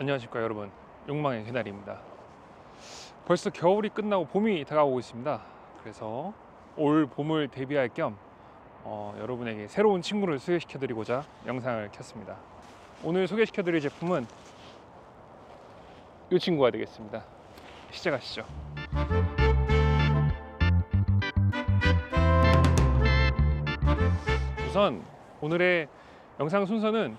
안녕하십니까 여러분, 욕망의 개나리입니다. 벌써 겨울이 끝나고 봄이 다가오고 있습니다. 그래서 올 봄을 대비할 겸 여러분에게 새로운 친구를 소개시켜 드리고자 영상을 켰습니다. 오늘 소개시켜 드릴 제품은 이 친구가 되겠습니다. 시작하시죠. 우선 오늘의 영상 순서는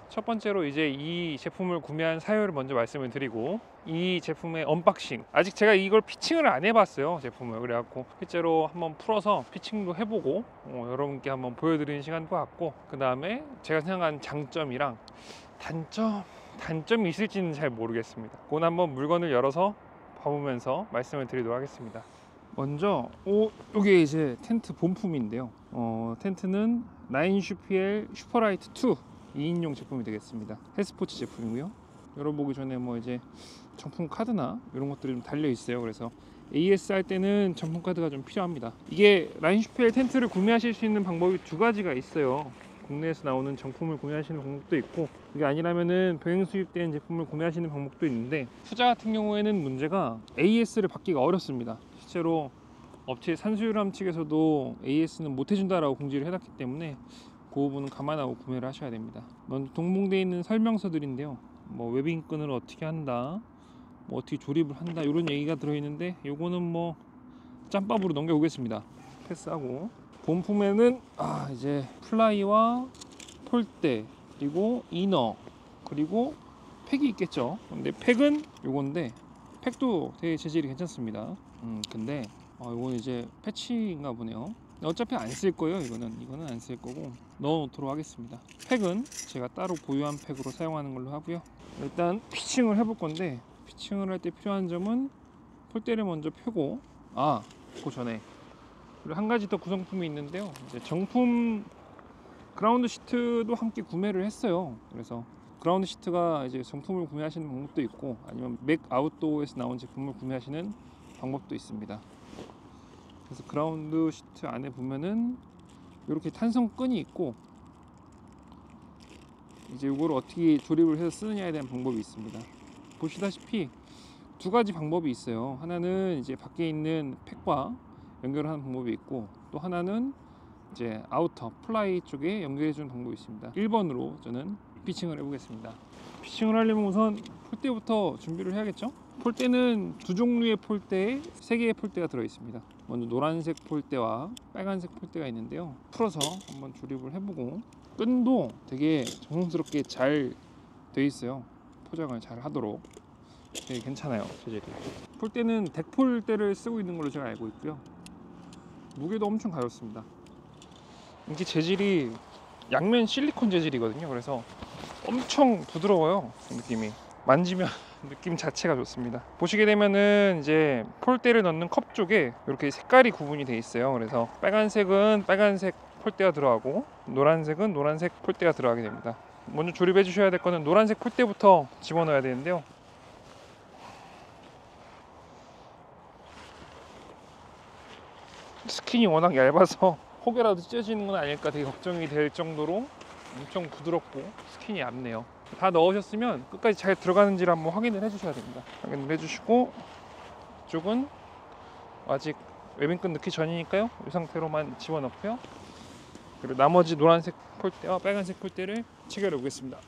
첫 번째로 이제 이 제품을 구매한 사유를 먼저 말씀을 드리고, 이 제품의 언박싱, 아직 제가 이걸 피칭을 안 해봤어요, 제품을. 그래갖고 실제로 한번 풀어서 피칭도 해보고 여러분께 한번 보여드리는 시간도 갖고, 그 다음에 제가 생각한 장점이랑 단점이 있을지는 잘 모르겠습니다. 그건 한번 물건을 열어서 봐보면서 말씀을 드리도록 하겠습니다. 먼저 이게 이제 텐트 본품인데요. 텐트는 9CPL 슈퍼라이트 2 2인용 제품이 되겠습니다. 헬스포츠 제품이고요. 열어보기 전에 뭐 이제 정품 카드나 이런 것들이 좀 달려 있어요. 그래서 AS 할 때는 정품 카드가 좀 필요합니다. 이게 9CPL 텐트를 구매하실 수 있는 방법이 두 가지가 있어요. 국내에서 나오는 정품을 구매하시는 방법도 있고, 이게 아니라면은 병행 수입된 제품을 구매하시는 방법도 있는데, 후자 같은 경우에는 문제가 AS를 받기가 어렵습니다. 실제로 업체 산수유람 측에서도 AS는 못 해준다라고 공지를 해놨기 때문에 그 부분은 감안하고 구매를 하셔야 됩니다. 먼저 동봉되어 있는 설명서들인데요, 뭐 웨빙끈을 어떻게 한다, 뭐 어떻게 조립을 한다, 이런 얘기가 들어있는데 요거는 뭐 짬밥으로 넘겨보겠습니다. 패스하고, 본품에는 이제 플라이와 폴대, 그리고 이너, 그리고 팩이 있겠죠. 근데 팩은 요건데, 팩도 되게 재질이 괜찮습니다. 근데 이건 이제 패치인가 보네요. 어차피 안 쓸 거예요. 이거는 안 쓸 거고 넣어 놓도록 하겠습니다. 팩은 제가 따로 보유한 팩으로 사용하는 걸로 하고요. 일단 피칭을 해볼 건데, 피칭을 할 때 필요한 점은 폴대를 먼저 펴고, 그 전에 그리고 한 가지 더 구성품이 있는데요. 이제 정품 그라운드 시트도 함께 구매를 했어요. 그래서 그라운드 시트가 이제 정품을 구매하시는 방법도 있고, 아니면 맥 아웃도어에서 나온 제품을 구매하시는 방법도 있습니다. 그래서 그라운드 시트 안에 보면은 이렇게 탄성끈이 있고, 이제 이걸 어떻게 조립을 해서 쓰느냐에 대한 방법이 있습니다. 보시다시피 두 가지 방법이 있어요. 하나는 이제 밖에 있는 팩과 연결하는 방법이 있고, 또 하나는 이제 아우터 플라이 쪽에 연결해 주는 방법이 있습니다. 1번으로 저는 피칭을 해보겠습니다. 피칭을 하려면 우선 폴대부터 준비를 해야겠죠. 폴대는 두 종류의 폴대에 세 개의 폴대가 들어 있습니다. 먼저 노란색 폴대와 빨간색 폴대가 있는데요, 풀어서 한번 조립을 해보고, 끈도 되게 정성스럽게 잘 돼 있어요. 포장을 잘 하도록 되게 괜찮아요, 재질이. 폴대는 덱폴대를 쓰고 있는 걸로 제가 알고 있고요. 무게도 엄청 가볍습니다. 이게 재질이 양면 실리콘 재질이거든요. 그래서 엄청 부드러워요. 느낌이 만지면 느낌 자체가 좋습니다. 보시게 되면은 이제 폴대를 넣는 컵 쪽에 이렇게 색깔이 구분이 돼 있어요. 그래서 빨간색은 빨간색 폴대가 들어가고, 노란색은 노란색 폴대가 들어가게 됩니다. 먼저 조립해 주셔야 될 거는 노란색 폴대부터 집어넣어야 되는데요, 스킨이 워낙 얇아서 혹여라도 찢어지는 건 아닐까 되게 걱정이 될 정도로 엄청 부드럽고 스킨이 얇네요. 다 넣으셨으면 끝까지 잘 들어가는지를 한번 확인을 해주셔야 됩니다. 확인을 해주시고, 이쪽은 아직 웨빙끈 넣기 전이니까요, 이 상태로만 집어넣고요. 그리고 나머지 노란색 폴대와 빨간색 폴대를 체결해 보겠습니다.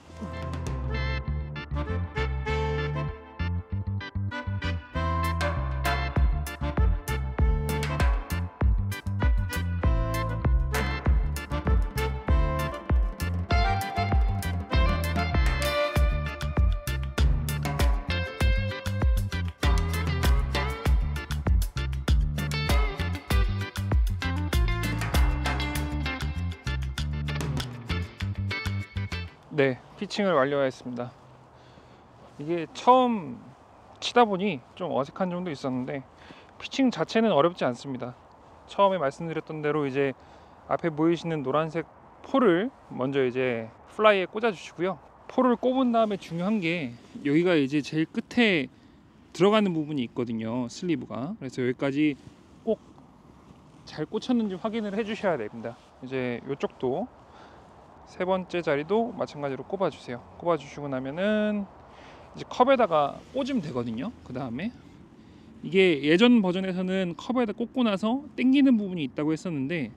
네, 피칭을 완료하였습니다. 이게 처음 치다 보니 좀 어색한 점도 있었는데, 피칭 자체는 어렵지 않습니다. 처음에 말씀드렸던 대로 이제 앞에 보이시는 노란색 폴을 먼저 이제 플라이에 꽂아 주시고요. 폴을 꼽은 다음에 중요한 게, 여기가 이제 제일 끝에 들어가는 부분이 있거든요, 슬리브가. 그래서 여기까지 꼭 잘 꽂혔는지 확인을 해 주셔야 됩니다. 이제 이쪽도 세 번째 자리도 마찬가지로 꼽아주세요. 꼽아주시고 나면은 이제 컵에다가 꽂으면 되거든요. 그 다음에 이게 예전 버전에서는 컵에다 꽂고 나서 당기는 부분이 있다고 했었는데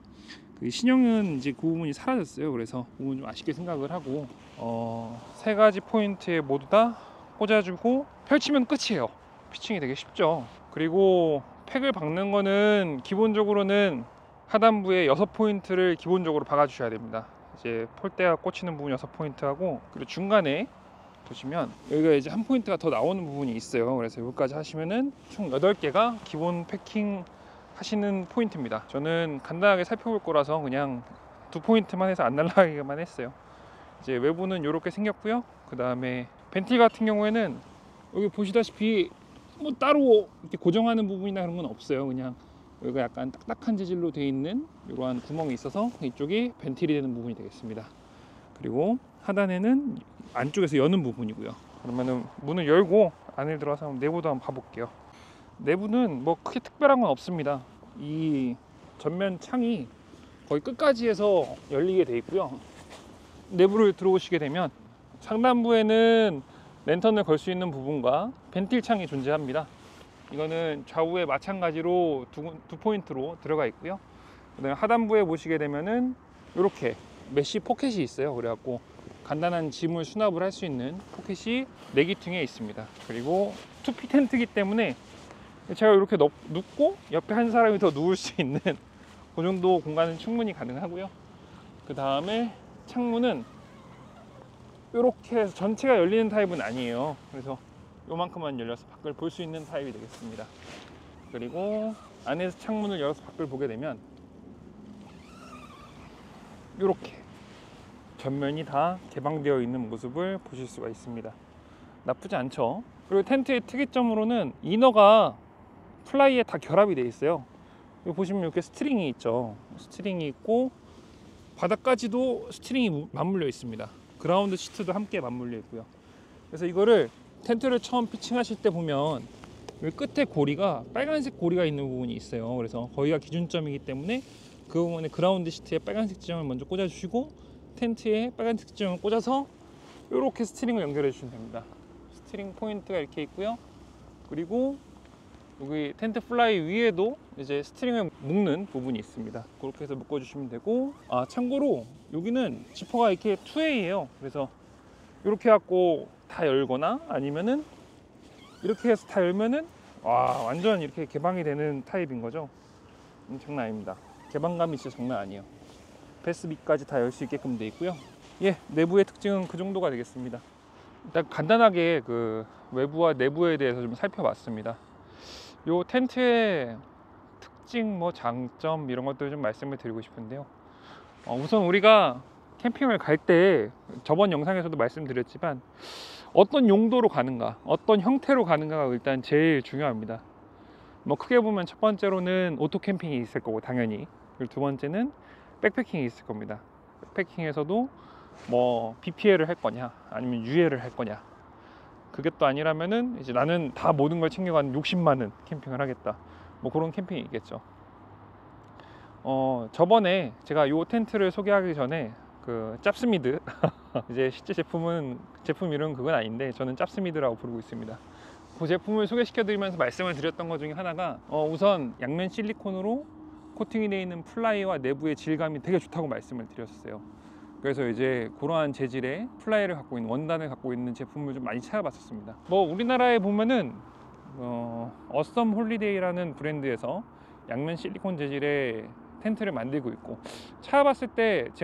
그 신형은 이제 그 부분이 사라졌어요. 그래서 그 부분 좀 아쉽게 생각을 하고 세 가지 포인트에 모두 다 꽂아주고 펼치면 끝이에요. 피칭이 되게 쉽죠. 그리고 팩을 박는 거는 기본적으로는 하단부에 6포인트를 기본적으로 박아 주셔야 됩니다. 이제 폴대가 꽂히는 부분 6포인트하고 그리고 중간에 보시면 여기가 이제 한 포인트가 더 나오는 부분이 있어요. 그래서 여기까지 하시면은 총 8개가 기본 패킹 하시는 포인트입니다. 저는 간단하게 살펴볼 거라서 그냥 2포인트만 해서 안 날라가기만 했어요. 이제 외부는 이렇게 생겼고요. 그 다음에 벤틸 같은 경우에는 여기 보시다시피 뭐 따로 이렇게 고정하는 부분이나 그런 건 없어요. 그냥 여기가 약간 딱딱한 재질로 되어 있는 이러한 구멍이 있어서 이쪽이 벤틸이 되는 부분이 되겠습니다. 그리고 하단에는 안쪽에서 여는 부분이고요. 그러면은 문을 열고 안에 들어가서 내부도 한번 봐볼게요. 내부는 뭐 크게 특별한 건 없습니다. 이 전면 창이 거의 끝까지 해서 열리게 돼 있고요. 내부를 들어오시게 되면 상단부에는 랜턴을 걸 수 있는 부분과 벤틸 창이 존재합니다. 이거는 좌우에 마찬가지로 두 포인트로 들어가 있고요. 그다음에 하단부에 보시게 되면은 이렇게 메쉬 포켓이 있어요. 그래갖고 간단한 짐을 수납을 할 수 있는 포켓이 4기퉁에 있습니다. 그리고 투피 텐트이기 때문에 제가 이렇게 눕고 옆에 한 사람이 더 누울 수 있는 그 정도 공간은 충분히 가능하고요. 그 다음에 창문은 이렇게 해서 전체가 열리는 타입은 아니에요. 그래서 요만큼만 열려서 밖을 볼 수 있는 타입이 되겠습니다. 그리고 안에서 창문을 열어서 밖을 보게 되면 이렇게 전면이 다 개방되어 있는 모습을 보실 수가 있습니다. 나쁘지 않죠. 그리고 텐트의 특이점으로는 이너가 플라이에 다 결합이 되어 있어요. 여기 보시면 이렇게 스트링이 있죠. 스트링이 있고 바닥까지도 스트링이 맞물려 있습니다. 그라운드 시트도 함께 맞물려 있고요. 그래서 이거를 텐트를 처음 피칭하실 때 보면 여기 끝에 고리가 빨간색 고리가 있는 부분이 있어요. 그래서 거기가 기준점이기 때문에 그 부분에 그라운드 시트에 빨간색 지점을 먼저 꽂아주시고 텐트에 빨간색 지점을 꽂아서 이렇게 스트링을 연결해 주시면 됩니다. 스트링 포인트가 이렇게 있고요. 그리고 여기 텐트 플라이 위에도 이제 스트링을 묶는 부분이 있습니다. 그렇게 해서 묶어주시면 되고, 참고로 여기는 지퍼가 이렇게 2A예요. 그래서 이렇게 갖고 다 열거나 아니면은 이렇게 해서 다 열면은 완전 이렇게 개방이 되는 타입인 거죠. 장난 아닙니다. 개방감이 진짜 장난 아니에요. 베스 밑까지 다 열 수 있게끔 되어 있고요. 예, 내부의 특징은 그 정도가 되겠습니다. 일단 간단하게 그 외부와 내부에 대해서 좀 살펴봤습니다. 요 텐트의 특징, 뭐 장점 이런 것들 좀 말씀을 드리고 싶은데요. 우선 우리가 캠핑을 갈 때 저번 영상에서도 말씀드렸지만 어떤 용도로 가는가, 어떤 형태로 가는가가 일단 제일 중요합니다. 뭐 크게 보면 첫 번째로는 오토 캠핑이 있을 거고 당연히, 그리고 두 번째는 백패킹이 있을 겁니다. 백패킹에서도 뭐 BPL을 할 거냐 아니면 UL을 할 거냐, 그게 또 아니라면은 이제 나는 다 모든 걸 챙겨가는 욕심 많은 캠핑을 하겠다, 뭐 그런 캠핑이 있겠죠. 저번에 제가 요 텐트를 소개하기 전에 그 짭스미드 이제 실제 제품 이름은 그건 아닌데 저는 짭스미드라고 부르고 있습니다. 그 제품을 소개시켜 드리면서 말씀을 드렸던 것 중에 하나가 우선 양면 실리콘으로 코팅이 되어 있는 플라이와 내부의 질감이 되게 좋다고 말씀을 드렸어요. 그래서 이제 그러한 재질의 플라이를 갖고 있는, 원단을 갖고 있는 제품을 좀 많이 찾아봤었습니다. 뭐 우리나라에 보면은 어썸 홀리데이라는 브랜드에서 양면 실리콘 재질의 텐트를 만들고 있고, 제가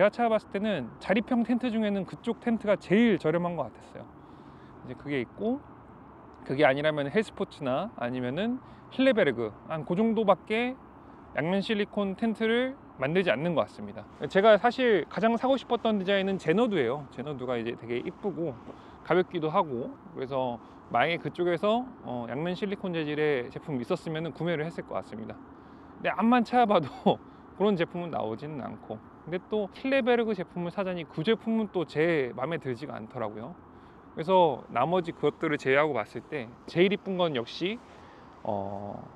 찾아봤을 때는 자립형 텐트 중에는 그쪽 텐트가 제일 저렴한 것 같았어요. 이제 그게 있고, 그게 아니라면 헬스포츠나 아니면은 힐레베르그 한 그 정도밖에 양면 실리콘 텐트를 만들지 않는 것 같습니다. 제가 사실 가장 사고 싶었던 디자인은 제너두예요. 제너두가 이제 되게 이쁘고 가볍기도 하고, 그래서 만약에 그쪽에서 양면 실리콘 재질의 제품이 있었으면 구매를 했을 것 같습니다. 근데 암만 찾아봐도 그런 제품은 나오지는 않고, 근데 또 힐레베르그 제품을 사자니 그 제품은 또 제 마음에 들지가 않더라고요. 그래서 나머지 그것들을 제외하고 봤을 때 제일 이쁜 건 역시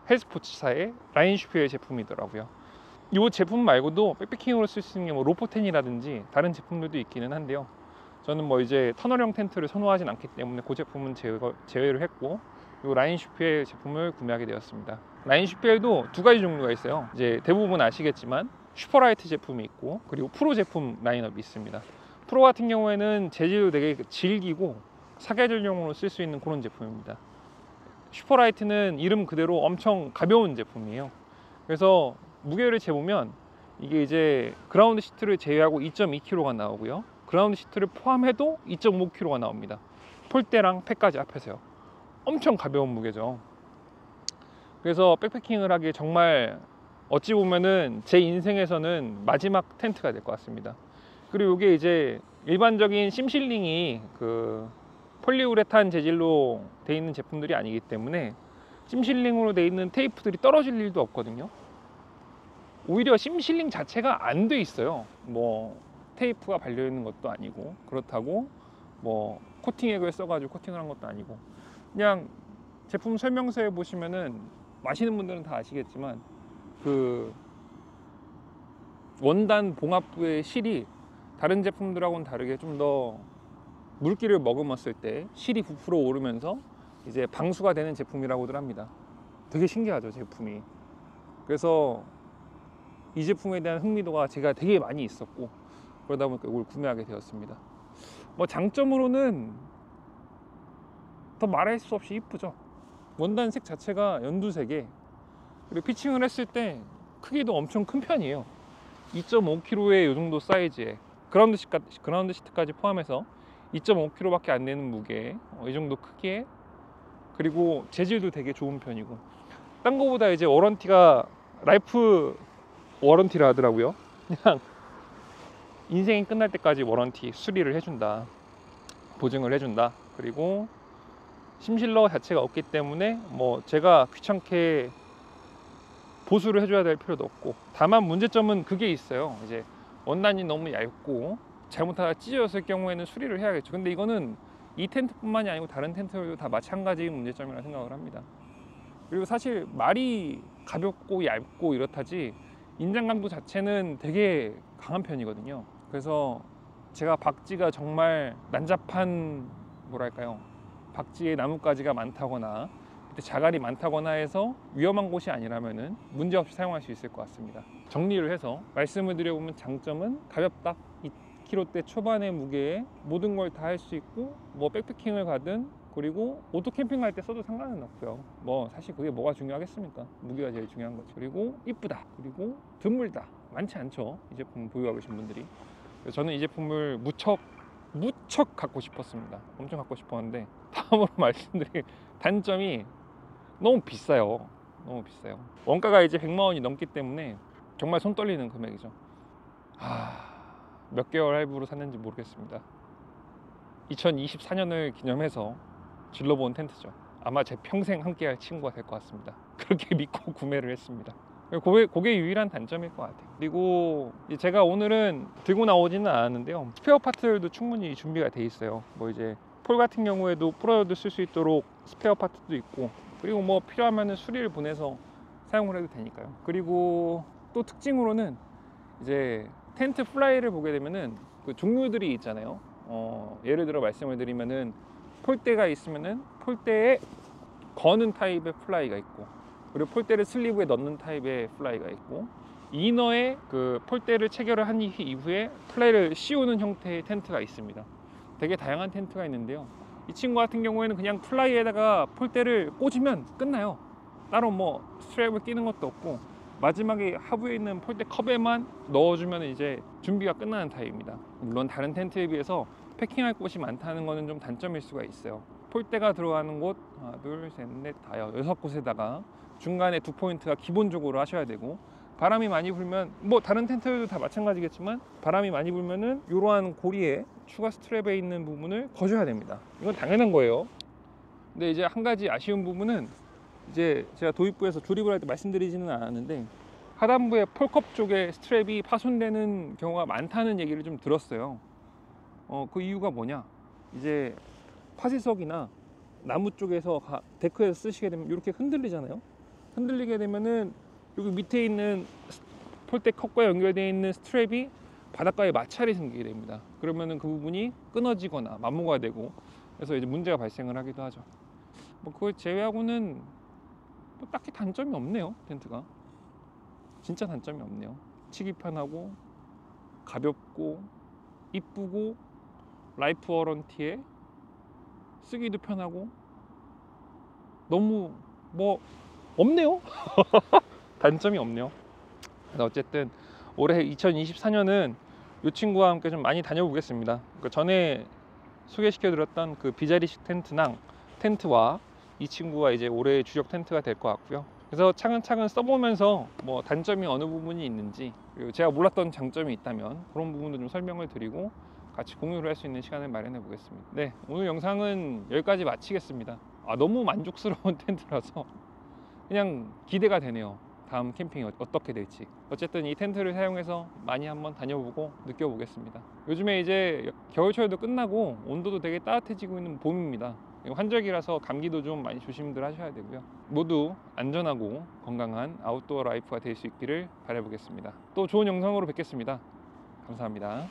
헬스포츠사의 라인슈피엘 제품이더라고요. 이 제품 말고도 백패킹으로 쓸 수 있는 게 뭐 로포텐이라든지 다른 제품들도 있기는 한데요, 저는 뭐 이제 터널형 텐트를 선호하진 않기 때문에 그 제품은 제외를 했고, 이 라인 슈피엘 제품을 구매하게 되었습니다. 라인 슈피엘도 두 가지 종류가 있어요. 이제 대부분 아시겠지만 슈퍼라이트 제품이 있고, 그리고 프로 제품 라인업이 있습니다. 프로 같은 경우에는 재질도 되게 질기고 사계절용으로 쓸 수 있는 그런 제품입니다. 슈퍼라이트는 이름 그대로 엄청 가벼운 제품이에요. 그래서 무게를 재보면 이게 이제 그라운드 시트를 제외하고 2.2kg가 나오고요, 그라운드 시트를 포함해도 2.5kg가 나옵니다. 폴대랑 팩까지 합해서요. 엄청 가벼운 무게죠. 그래서 백패킹을 하기에 정말 어찌 보면은 제 인생에서는 마지막 텐트가 될 것 같습니다. 그리고 이게 이제 일반적인 심실링이 그 폴리우레탄 재질로 되어 있는 제품들이 아니기 때문에 심실링으로 되어 있는 테이프들이 떨어질 일도 없거든요. 오히려 심실링 자체가 안 돼 있어요. 뭐 테이프가 발려 있는 것도 아니고, 그렇다고 뭐 코팅액을 써가지고 코팅을 한 것도 아니고, 그냥 제품 설명서에 보시면은 아시는 분들은 다 아시겠지만 그 원단 봉합부의 실이 다른 제품들하고는 다르게 좀 더 물기를 머금었을 때 실이 부풀어 오르면서 이제 방수가 되는 제품이라고들 합니다. 되게 신기하죠, 제품이. 그래서 이 제품에 대한 흥미도가 제가 되게 많이 있었고, 그러다 보니까 이걸 구매하게 되었습니다. 뭐 장점으로는 더 말할 수 없이 이쁘죠. 원단색 자체가 연두색에, 그리고 피칭을 했을 때 크기도 엄청 큰 편이에요. 2.5kg의 이 정도 사이즈에 그라운드 시트까지 포함해서 2.5kg밖에 안 되는 무게에 이 정도 크기에, 그리고 재질도 되게 좋은 편이고, 딴 거보다 이제 워런티가 라이프 워런티라 하더라고요. 그냥 인생이 끝날 때까지 워런티 수리를 해준다, 보증을 해준다. 그리고 심실러 자체가 없기 때문에 뭐 제가 귀찮게 보수를 해줘야 될 필요도 없고, 다만 문제점은 그게 있어요. 이제 원단이 너무 얇고 잘못하다 찢어졌을 경우에는 수리를 해야겠죠. 근데 이거는 이 텐트뿐만이 아니고 다른 텐트들도 다 마찬가지인 문제점이라고 생각을 합니다. 그리고 사실 말이 가볍고 얇고 이렇다지 인장강도 자체는 되게 강한 편이거든요. 그래서 제가 박지가 정말 난잡한, 뭐랄까요, 박지에 나뭇가지가 많다거나 자갈이 많다거나 해서 위험한 곳이 아니라면은 문제없이 사용할 수 있을 것 같습니다. 정리를 해서 말씀을 드려보면 장점은 가볍다. 2kg대 초반의 무게에 모든 걸 다 할 수 있고, 뭐 백패킹을 가든, 그리고 오토 캠핑 갈 때 써도 상관은 없고요. 뭐 사실 그게 뭐가 중요하겠습니까? 무게가 제일 중요한 거죠. 그리고 이쁘다. 그리고 드물다. 많지 않죠, 이 제품 보유하고 계신 분들이. 그래서 저는 이 제품을 무척 갖고 싶었습니다. 엄청 갖고 싶었는데, 다음으로 말씀드릴 단점이 너무 비싸요. 너무 비싸요. 원가가 이제 100만 원이 넘기 때문에 정말 손 떨리는 금액이죠. 몇 개월 할부로 샀는지 모르겠습니다. 2024년을 기념해서 질러본 텐트죠. 아마 제 평생 함께할 친구가 될 것 같습니다. 그렇게 믿고 구매를 했습니다. 그게 유일한 단점일 것 같아요. 그리고 제가 오늘은 들고 나오지는 않았는데요, 스페어 파트들도 충분히 준비가 돼 있어요. 뭐 이제 폴 같은 경우에도 프로여도 쓸 수 있도록 스페어 파트도 있고, 그리고 뭐 필요하면 수리를 보내서 사용을 해도 되니까요. 그리고 또 특징으로는 이제 텐트 플라이를 보게 되면은 그 종류들이 있잖아요. 예를 들어 말씀을 드리면은 폴대가 있으면은 폴대에 거는 타입의 플라이가 있고, 그리고 폴대를 슬리브에 넣는 타입의 플라이가 있고, 이너에 그 폴대를 체결을 한 이후에 플라이를 씌우는 형태의 텐트가 있습니다. 되게 다양한 텐트가 있는데요, 이 친구 같은 경우에는 그냥 플라이에다가 폴대를 꽂으면 끝나요. 따로 뭐 스트랩을 끼는 것도 없고, 마지막에 하부에 있는 폴대 컵에만 넣어주면 이제 준비가 끝나는 타입입니다. 물론 다른 텐트에 비해서 패킹할 곳이 많다는 것은 좀 단점일 수가 있어요. 폴대가 들어가는 곳 하나, 둘, 셋, 넷, 다섯, 6곳에다가 중간에 2포인트가 기본적으로 하셔야 되고, 바람이 많이 불면, 뭐 다른 텐트들도 다 마찬가지겠지만 바람이 많이 불면은 이러한 고리에 추가 스트랩에 있는 부분을 거셔야 됩니다. 이건 당연한 거예요. 근데 이제 한 가지 아쉬운 부분은, 이제 제가 도입부에서 조립을 할 때 말씀드리지는 않았는데, 하단부의 폴컵 쪽에 스트랩이 파손되는 경우가 많다는 얘기를 좀 들었어요. 그 이유가 뭐냐, 이제 파쇄석이나 나무 쪽에서 데크에서 쓰시게 되면 이렇게 흔들리잖아요. 흔들리게 되면은 여기 밑에 있는 폴대 컵과 연결되어 있는 스트랩이 바닷가에 마찰이 생기게 됩니다. 그러면은 그 부분이 끊어지거나 마모가 되고 그래서 이제 문제가 발생을 하기도 하죠. 뭐 그걸 제외하고는 또 딱히 단점이 없네요. 텐트가 진짜 단점이 없네요. 치기 편하고 가볍고 이쁘고 라이프 워런티에 쓰기도 편하고 너무 뭐 없네요. 단점이 없네요. 그래서 어쨌든 올해 2024년은 이 친구와 함께 좀 많이 다녀보겠습니다. 그 전에 소개시켜드렸던 그 비자리식 텐트와 이 친구가 이제 올해의 주력 텐트가 될 것 같고요. 그래서 차근차근 써보면서 뭐 단점이 어느 부분이 있는지 그리고 제가 몰랐던 장점이 있다면 그런 부분도 좀 설명을 드리고 같이 공유를 할 수 있는 시간을 마련해 보겠습니다. 네, 오늘 영상은 여기까지 마치겠습니다. 너무 만족스러운 텐트라서 그냥 기대가 되네요. 다음 캠핑이 어떻게 될지. 어쨌든 이 텐트를 사용해서 많이 한번 다녀보고 느껴보겠습니다. 요즘에 이제 겨울철도 끝나고 온도도 되게 따뜻해지고 있는 봄입니다. 환절기라서 감기도 좀 많이 조심들 하셔야 되고요. 모두 안전하고 건강한 아웃도어 라이프가 될 수 있기를 바라보겠습니다. 또 좋은 영상으로 뵙겠습니다. 감사합니다.